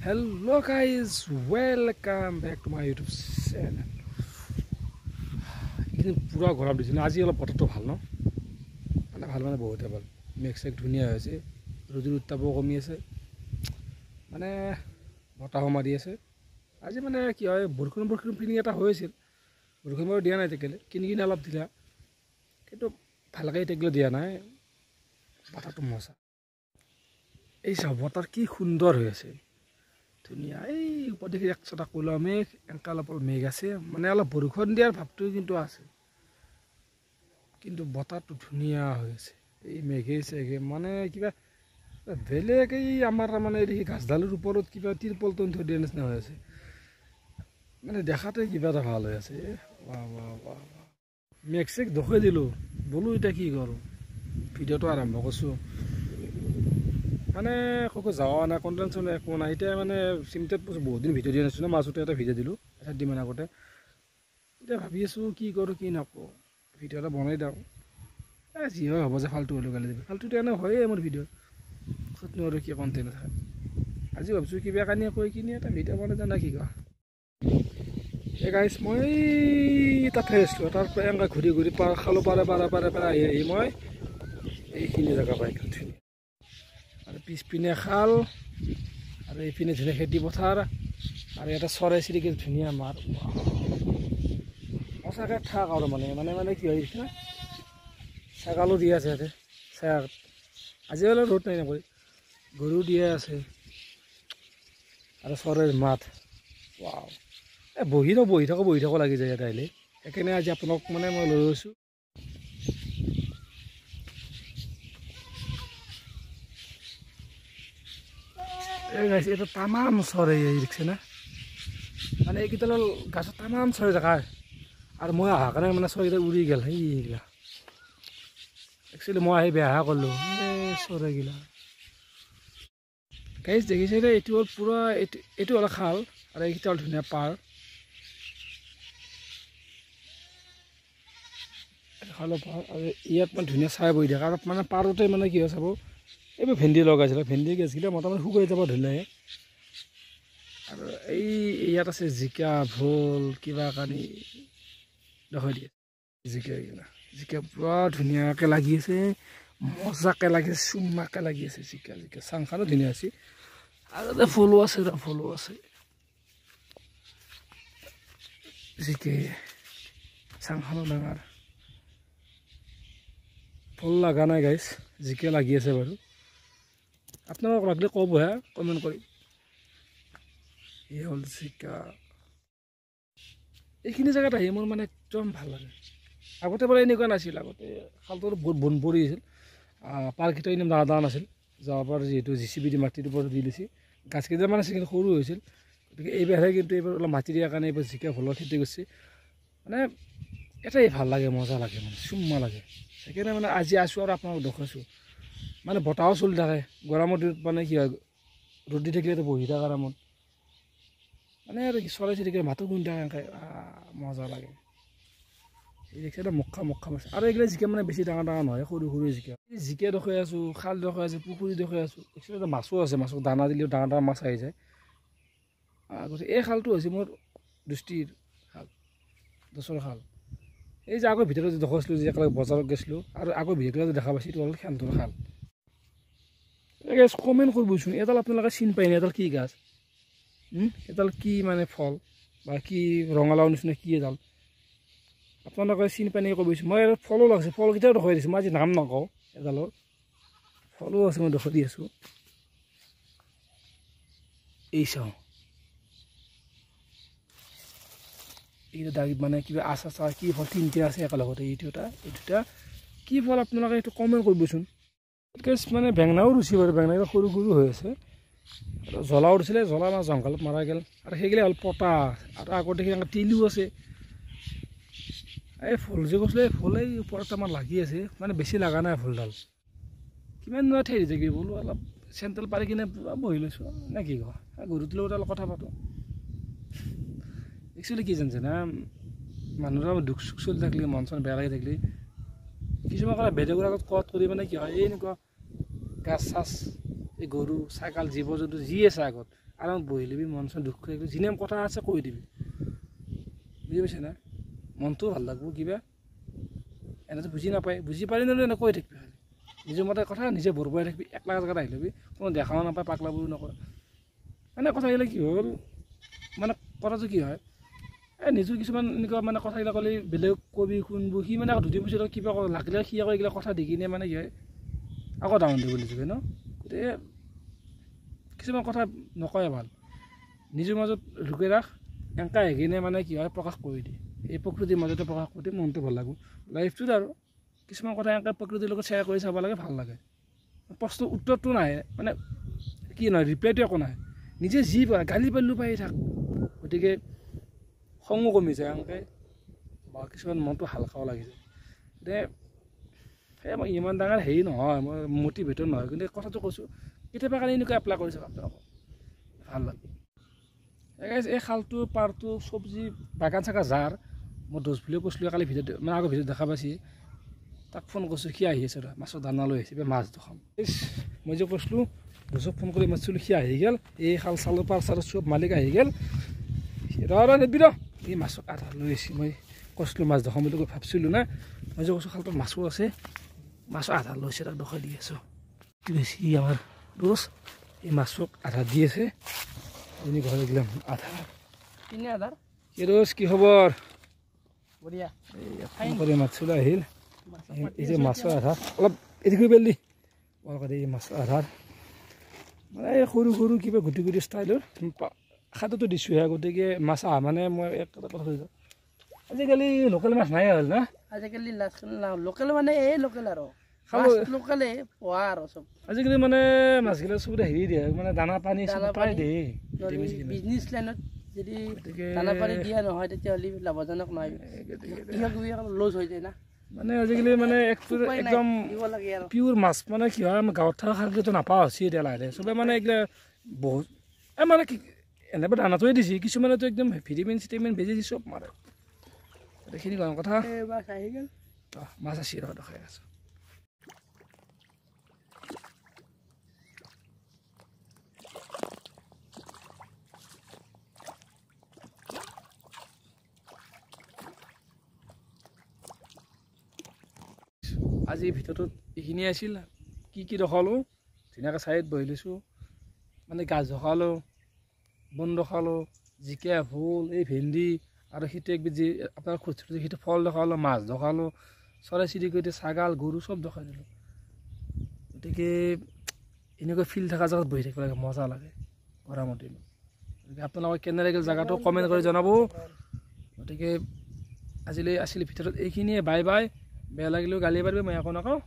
Hello guys, welcome back to my YouTube channel. কিন্তু পুৰা গৰম দিছে না আজি অলপ বতৰটো ভাল ন মানে ভাল মানে বহুত ভাল মেক্সেক ধুনিয়া হৈছে ৰ'দৰ উত্তাপও কমি আছে মানে বতাহ মাৰি আছে আজি মানে কি হয় বৰষুণ ফিলিং এটা হৈছিল বৰষুণ দিয়া নাই তেকেলে কিনি অলপ দিলা কিন্তু ভালকৈ তেকেলে দিয়া নাই বতাহটো মজা এই সব বতাহ কি সুন্দৰ হৈ আছে ধুনিয়া এই উপদেশে একছটা কলা মেঘ এংকাল অলপ মেঘ আছে মানে অলপ বৰষুণ দিয়াৰ ভাৱটো কিন্তু আছে কিন্তু বতাহটো ধুনিয়া হৈ আছে এই মেঘে চেঘে মানে কিবা বেলেগ এই আমাৰ মানে এই গাছডালৰ ওপৰত কিবা তিৰপলটো থৈ দিয়া নিচিনা হৈ আছে মানে দেখাতে কিবা এটা ভাল হৈ আছে বাহ বাহ বাহ মেঘ চেঘ দেখুৱাই দিলোঁ বোলো এতিয়া কি কৰোঁ ভিডিঅ'টো আৰম্ভ কৰিছোঁ মানে ক'তো যাওয়া নাই কণ্টেনশ্যন একো নাই এতিয়া মানে চিমটেত বহুত দিন ভিডিঅ' দিয়া নাছিলোঁ মাজতে এটা ভিডিঅ' দিলোঁ 7 দিন আগতে এতিয়া ভাবি আছোঁ কি কৰোঁ কি নকৰোঁ ভিডিঅ' এটা বনাই দিওঁ যি হয় হ'ব যে ফাল্টু হ'লেও গালি দিবি ফাল্টুটো এনে হয়েই মোৰ ভিডিঅ' ক'তনো আৰু কি কণ্টেণ্ট থাকে আজি ভাবিছোঁ কিবা কানি কৈ কিনি এটা ভিডিঅ' বনাই দিওঁ না কি কোৱা এই গাইছ মই তাতে আছিলোঁ তাৰ পৰা এনেকৈ ঘূৰি ঘূৰি খালো পাৰে আহি মই এইখিনি জেগা পাই ধুনীয়া আৰু পিছপিনে খাল আৰু এইপিনে ধুনীয়া খেতি পথাৰ আৰু এটা চৰাই চিৰিকটি ধুনীয়া মাৰ সঁচাকৈ ঠাক আৰু মানে কি হৈছে না ছাগালো দিয়া আছে ইয়াতে আজিকালি ৰ'দ নাই নকৰি গৰু দিয়া আছে আৰু চৰাইৰ মাত ৱাও এই বহি থাকো লাগি যায় ইয়াতে আহিলে সেইকাৰণে আজি আপোনাক মানে মই লৈ গৈছোঁ এই গাইছে এটা তামাম চৰাই দেখিছে না মানে এইকেইডালৰ গাছত তামাম চৰাই দেখা আৰু মই অহা কাৰণে মানে চৰাইকেইটা উৰি গ'ল সেইগিলা একচুৱেলি মই আহি বেয়া কৰিলোঁ চৰাইগিলা গাইছ দেখিছে দে এইটো হ'ল পূৰা এইটো হ'ল খাল আৰু এইকেইটা হ'ল ধুনীয়া পাৰ খালৰ পাৰ আৰু ইয়াত মানে ধুনীয়া চাই বহি থাকে আৰু মানে পাৰতে মানে কি হয় চাব এইবোৰ ভেন্দি লগাইছিলে ভেন্দি গছকেইটা মোটামুটি শুকাই যাব ধুনীয়াকৈ আৰু এই ইয়াত আছে জিকা ভোল কিবা কানি দেখুৱাই দিয়ে জিকা পুৰা ধুনীয়াকৈ লাগি আছে মজাকৈ লাগি আছে চুম্মাকৈ লাগি আছে জিকা চাংখানো ধুনীয়া আছে আৰু এটা ফুলো আছে জিকে চাংখানো ডাঙৰ ফুল লগা নাই গাইছ জিকে লাগি আছে বাৰু আপোনালোকক লাগিলে ক'ব হে কমেণ্ট কৰি এই হ'ল জিকা এইখিনি জেগাত আহি মোৰ মানে একদম ভাল লাগে আগতে বাৰু এনেকুৱা নাছিল আগতে খালটো বহুত বন পৰি আছিল পাৰকেইটা ইমান ডাঙৰ নাছিল যোৱাবাৰ যিহেতু JCB দি মাটিৰ ওপৰত দি দিছে গাছকেইটামান আছিল কিন্তু সৰু হৈছিল গতিকে এইবাৰহে কিন্তু এইবাৰ অলপ মাটি দিয়াৰ কাৰণে এইবাৰ জিকা ভোলৰ খেতি কৰিছে মানে এটাই ভাল লাগে মজা লাগে মানে চুম্মা লাগে সেইকাৰণে মানে আজি আছোঁ আৰু আপোনালোকক দেখুৱাইছোঁ মানে বতাহো চলি থাকে গৰমৰ দিনত মানে কি হয় ৰ'দ দি থাকিলেতো বহি থাকে আৰামত মানে আৰু চৰাই চিৰিকটি মাতো শুনি থাকে মজা লাগে এই দেখিছে এটা মক্কা মাছ আৰু এইগিলা জিকা মানে বেছি ডাঙৰ নহয় সৰু জিকা দেখুৱাই আছোঁ খাল দেখুৱাই আছোঁ পুখুৰী দেখুৱাই আছোঁ একচুৱেলি এটা মাছো আছে মাছক দানা দিলেও ডাঙৰ মাছ আহি যায় গতিকে এই খালটো হৈছে মোৰ দৃষ্টিৰ খাল গছৰ খাল এই যে আগৰ ভিতৰত দেখুৱাইছিলোঁ যে একেলগে বজাৰত গৈছিলোঁ আৰু আগৰ ভিতৰত দেখা পাইছোঁ এইটো হ'ল সেন্দুৰ খাল কমেণ্ট কৰিবচোন এডাল আপোনালোকে চিনি পায় নে এডাল কি গাছ এডাল কি মানে ফল বা কি ৰঙালাও নিচিনা কি এডাল আপোনালোকে চিনি পাই নেকি ক'বচোন মই ফলো লাগিছে ফলকেইটাও দেখুৱাই দিছোঁ মই আজি নাম নকওঁ এডালৰ ফলো আছে মই দেখুৱাই দি আছোঁ এই চাওঁ এইটো দাগিত মানে কিবা আচাৰ কি ফল তিনিটা আছে একেলগতে এই দুটা কি ফল আপোনালোকে এইটো কমেণ্ট কৰিবচোন মানে বেঙেনাও ৰুচি বাৰু বেঙেনাকেইটা সৰু হৈ আছে আৰু জ্বলাও উঠিছিলে জ্বলা মাছ জংঘলত মাৰা গ'ল আৰু সেইগিলা হ'ল পটা আৰু আগতে সেই তিলো আছে এই ফুল যে কৈছিলে ফুল এই ওপৰত আমাৰ লাগি আছে মানে বেছি লগা নাই ফুলডাল কিমান নোৱা ঠেৰি থাকি বোলো অলপ চেণ্ট্ৰেল পাৰি কিনে পূৰা বহি লৈছোঁ নে কি কোৱা গৰুটোৰ লগত অলপ কথা পাতোঁ একচুৱেলি কি জানিছে না মানুহৰ দুখ চুখ চলি থাকিলে মন চন বেয়া লাগি থাকিলে কিছুমান কথা বেলেগৰ আগত কোৱাত কৰি মানে কি হয় এনেকুৱা গাছ চাছ এই গৰু ছাগল জীৱ জন্তু যি আছে আগত আৰামত বহি ল'বি মন চন দুখ কৰি যিনে কথা আছে কৈ দিবি বুজি পাইছে না মনটোও ভাল লাগব কিবা এনেতো বুজি নাপায় বুজি পাৰি নহ'লে এনে কৈ থাকিবি খালি নিজৰ মতে কথা নিজে বৰবাই থাকিবি একলা জেগাত আহি ল'বি কোনো দেখাও নাপায় পাগলা বুলিও নকয় মানে কথাবিলাক কি হ'ল মানে কথাটো কি হয় এই নিজৰ কিছুমান এনেকুৱা মানে কথাবিলাক ক'লে বেলেগ কবি শুনব সি মানে আকৌ দুদিন পিছত কিবা লাগিলে সি আকৌ এইগিলা কথা দেখি কিনে মানে কি হয় আকৌ ডাউন দিব লাগিব ন গতিকে কিছুমান কথা নকয়ে ভাল নিজৰ মাজত লুকাই ৰাখ এনেকৈ আহি কিনে মানে কি হয় প্ৰকাশ কৰি দিয়ে এই প্ৰকৃতিৰ মাজতে প্ৰকাশ কৰি দিয়ে মনটো ভাল লাগিব লাইফটোত আৰু কিছুমান কথা এনেকৈ প্ৰকৃতিৰ লগত শ্বেয়াৰ কৰি চাব লাগে ভাল লাগে প্ৰশ্ন উত্তৰটো নাহে মানে কি নহয় ৰিপ্লাইটো একো নাহে নিজে যি পায় গালি পাৰিলেও পাই থাক গতিকে খঙো কমি যায় এনেকৈ বা কিছুমান মনটো হালকাও লাগি যায় গতিকে সেই মই ইমান ডাঙৰ হেৰি নহয় মই মটিভেটৰ নহয় কিন্তু কথাটো কৈছোঁ কেতিয়াবা কাৰণে এনেকুৱা এপ্লাই কৰিছে আপোনালোকক ভাল লাগে এই খালটো পাৰটো চব্জি বাগান চাগা যাৰ মই দোষ বুলিও কৈছিলোঁ কালি ভিডিঅ'ত মানে আগৰ ভিডিঅ'ত দেখা পাইছে তাক ফোন কৰিছোঁ সি আহি আছে মাছৰ দানা লৈ আহিছে মাছ দেখাম মই যে কৈছিলোঁ দোষক ফোন কৰি মাতিছিলোঁ সি আহি গ'ল এই খাল চালৰ পাৰ চালৰ চব মালিক আহি গ'ল নিবি ৰ এই মাছক আধা লৈ আহিছে মই কৈছিলোঁ মাছ দেখাম বুলি ভাবিছিলোঁ না মই যে কৈছোঁ খালটোত মাছো আছে মাছো আধা লৈছে তাক দেখাই দি আছোঁ কি বেছি আমাৰ দোষ এই মাছক আধা দি আছে এনে ঘৰ গেলাম আধা কিনে আধা কি দোষ কি খবৰ বঢ়িয়া ফোন কৰি মাছলৈ আহিল এই যে মাছৰ আধা অলপ এৰি কৰি পেলি এই মাছৰ আধাৰ মানে এই সৰু সৰু কিবা গুটি গুটি ষ্টাইলৰ খাদ্যটো দিছোঁহে গতিকে মাছ আহা মানে মই এটা কথা কৈ যাওঁ আজিকালি লোকেল মাছ নাই হ'ল না আজিকালি লোকেল মানে এই লোকেল আৰু লোকেলে পোৱা আৰু চব আজিকালি মানে মাছগিলা চবতে হেৰি দিয়ে মানে দানা পানী প্ৰায় দিয়ে বিজনেছ লাইনত যদি দানা পানী দিয়া নহয় তেতিয়াহ'লে লাভজনক নহয় কৃষক লছ হৈ যায় না মানে আজিকালি মানে একদম পিয়ৰ মাছ মানে কি হয় গাঁৱত থকা খালটো নাপাওঁ হৈছে এতিয়া লাহে চবে মানে এইগিলা বহুত মানে কি এনেকুৱা দানাটোৱে দিছে কিছুমানেতো একদম ভিটামিন চিটামিন বেজি দি চব মাৰে সেইখিনি কোৱা কথা মাছ আছে ৰ দেখাই আছোঁ আজি ভিতৰটোত এইখিনি আছিল কি দেখালোঁ ধুনীয়াকৈ চাইড বহি লৈছোঁ মানে গাছ দেখালোঁ বন দেখালোঁ জিকা ভোল এই ভেন্দি আৰু সিটো একবিধ যি আপোনাৰ খুচৰি সিটো ফল দেখালোঁ মাছ দেখালোঁ চৰাই চিৰিকটি ছাগাল গৰু চব দেখাই দিলোঁ গতিকে এনেকুৱা ফিল্ড থকা জেগাত বহি থাকিব লাগে মজা লাগে গৰমৰ দিনত গতিকে আপোনালোকে কেনে লাগিল জেগাটো কমেণ্ট কৰি জনাব গতিকে আজিলৈ আছিল ভিতৰত এইখিনিয়ে বাই বাই বেয়া লাগিলেও গালি পাৰিব মই একো নকওঁ